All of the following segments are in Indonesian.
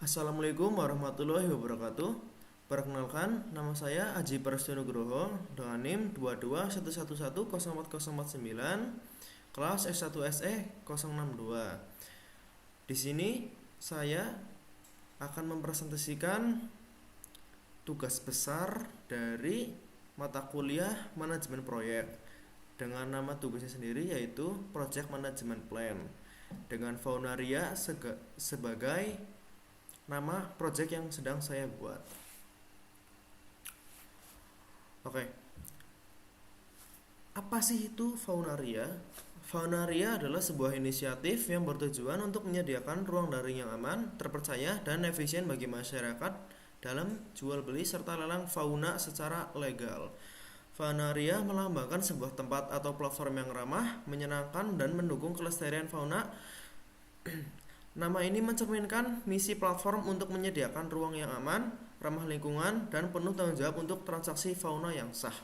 Assalamualaikum warahmatullahi wabarakatuh. Perkenalkan, nama saya Aji Prasetyonugroho dengan NIM 221110409, kelas S1 SE 062. Di sini saya akan mempresentasikan tugas besar dari mata kuliah manajemen proyek dengan nama tugasnya sendiri yaitu Project Management Plan dengan Faunaria sebagai nama project yang sedang saya buat. Oke. Apa sih itu Faunaria? Faunaria adalah sebuah inisiatif yang bertujuan untuk menyediakan ruang daring yang aman, terpercaya, dan efisien bagi masyarakat dalam jual beli serta lelang fauna secara legal. Faunaria melambangkan sebuah tempat atau platform yang ramah, menyenangkan, dan mendukung kelestarian fauna. Nama ini mencerminkan misi platform untuk menyediakan ruang yang aman, ramah lingkungan, dan penuh tanggung jawab untuk transaksi fauna yang sah.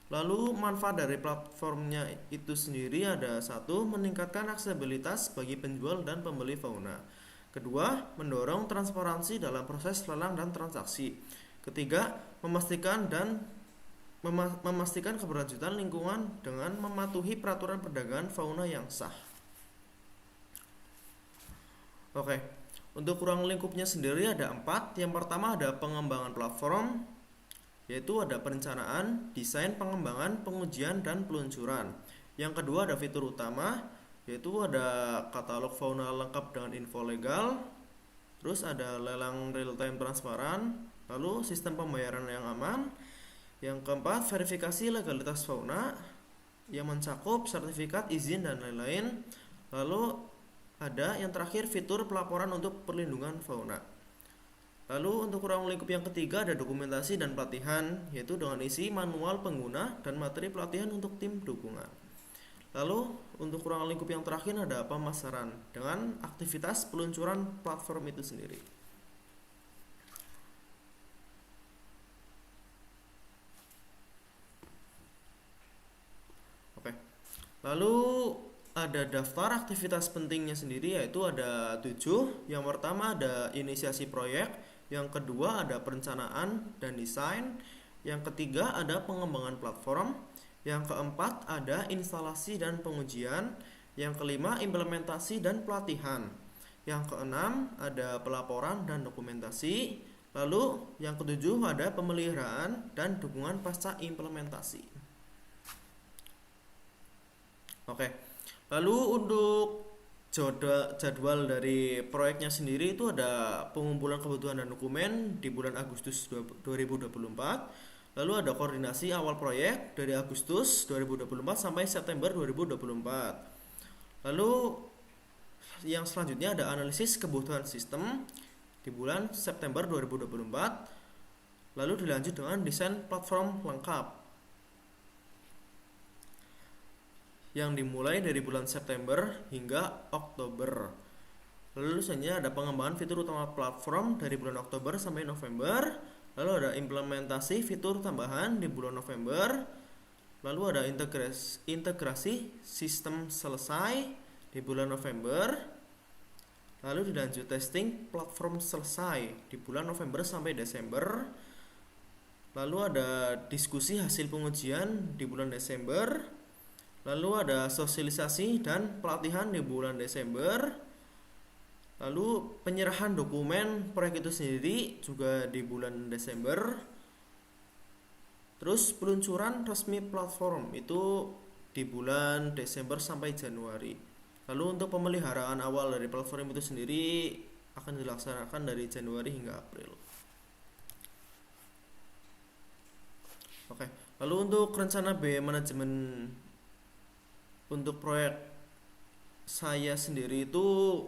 Lalu manfaat dari platformnya itu sendiri ada: satu, meningkatkan aksesibilitas bagi penjual dan pembeli fauna. Kedua, mendorong transparansi dalam proses lelang dan transaksi. Ketiga, memastikan keberlanjutan lingkungan dengan mematuhi peraturan perdagangan fauna yang sah. Oke, untuk ruang lingkupnya sendiri ada 4. Yang pertama ada pengembangan platform, yaitu ada perencanaan, desain, pengembangan, pengujian, dan peluncuran. Yang kedua ada fitur utama, yaitu ada katalog fauna lengkap dengan info legal. Terus ada lelang real time transparan, lalu sistem pembayaran yang aman. Yang keempat, verifikasi legalitas fauna yang mencakup sertifikat, izin, dan lain-lain. Lalu ada yang terakhir, fitur pelaporan untuk perlindungan fauna. Lalu untuk ruang lingkup yang ketiga ada dokumentasi dan pelatihan, yaitu dengan isi manual pengguna dan materi pelatihan untuk tim dukungan. Lalu untuk ruang lingkup yang terakhir ada pemasaran dengan aktivitas peluncuran platform itu sendiri. Oke. Lalu ada daftar aktivitas pentingnya sendiri, yaitu ada 7. Yang pertama ada inisiasi proyek, yang kedua ada perencanaan dan desain, yang ketiga ada pengembangan platform, yang keempat ada instalasi dan pengujian, yang kelima implementasi dan pelatihan, yang keenam ada pelaporan dan dokumentasi, lalu yang ketujuh ada pemeliharaan dan dukungan pasca implementasi. Oke. Lalu untuk jadwal dari proyeknya sendiri itu ada pengumpulan kebutuhan dan dokumen di bulan Agustus 2024. Lalu ada koordinasi awal proyek dari Agustus 2024 sampai September 2024. Lalu yang selanjutnya ada analisis kebutuhan sistem di bulan September 2024. Lalu dilanjut dengan desain platform lengkap yang dimulai dari bulan September hingga Oktober. Lalu selanjutnya ada pengembangan fitur utama platform dari bulan Oktober sampai November. Lalu ada implementasi fitur tambahan di bulan November. Lalu ada integrasi sistem selesai di bulan November. Lalu dilanjut testing platform selesai di bulan November sampai Desember. Lalu ada diskusi hasil pengujian di bulan Desember. Lalu ada sosialisasi dan pelatihan di bulan Desember. Lalu penyerahan dokumen proyek itu sendiri juga di bulan Desember. Terus peluncuran resmi platform itu di bulan Desember sampai Januari. Lalu untuk pemeliharaan awal dari platform itu sendiri akan dilaksanakan dari Januari hingga April. Oke. Lalu untuk rencana biaya manajemen untuk proyek saya sendiri itu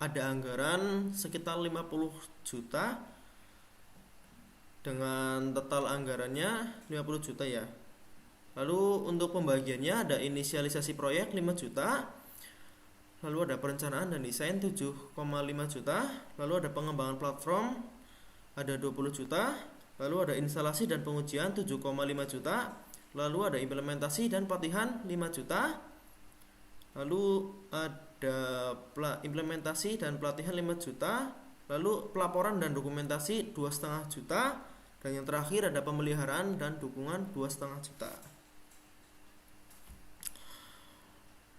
ada anggaran sekitar 50 juta dengan total anggarannya 50 juta ya. Lalu untuk pembagiannya ada inisialisasi proyek 5 juta. Lalu ada perencanaan dan desain 7,5 juta. Lalu ada pengembangan platform ada 20 juta. Lalu ada instalasi dan pengujian 7,5 juta. Lalu ada implementasi dan pelatihan 5 juta. Lalu ada implementasi dan pelatihan 5 juta. Lalu pelaporan dan dokumentasi 2,5 juta, dan yang terakhir ada pemeliharaan dan dukungan 2,5 juta.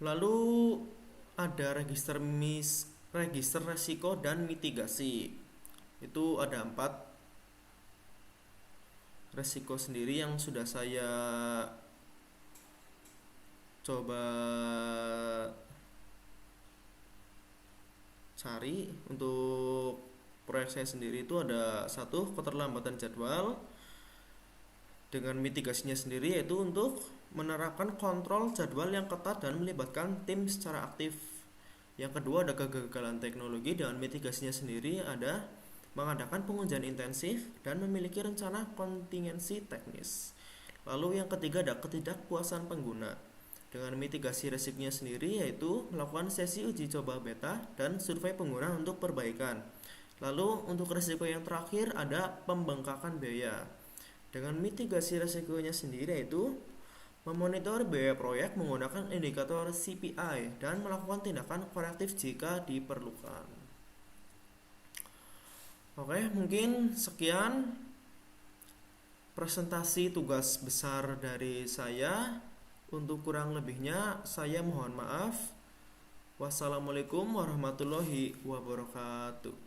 Lalu ada register resiko dan mitigasi. Itu ada 4 resiko sendiri yang sudah saya coba cari. Untuk proyek saya sendiri itu ada 1, keterlambatan jadwal. Dengan mitigasinya sendiri yaitu untuk menerapkan kontrol jadwal yang ketat dan melibatkan tim secara aktif. Yang kedua ada kegagalan teknologi. Dengan mitigasinya sendiri ada mengadakan pengujian intensif dan memiliki rencana kontingensi teknis. Lalu yang ketiga ada ketidakpuasan pengguna. Dengan mitigasi resikonya sendiri yaitu melakukan sesi uji coba beta dan survei pengguna untuk perbaikan. Lalu untuk resiko yang terakhir ada pembengkakan biaya. Dengan mitigasi resikonya sendiri yaitu memonitor biaya proyek menggunakan indikator CPI dan melakukan tindakan korektif jika diperlukan. Oke, mungkin sekian presentasi tugas besar dari saya. Untuk kurang lebihnya saya mohon maaf. Wassalamualaikum warahmatullahi wabarakatuh.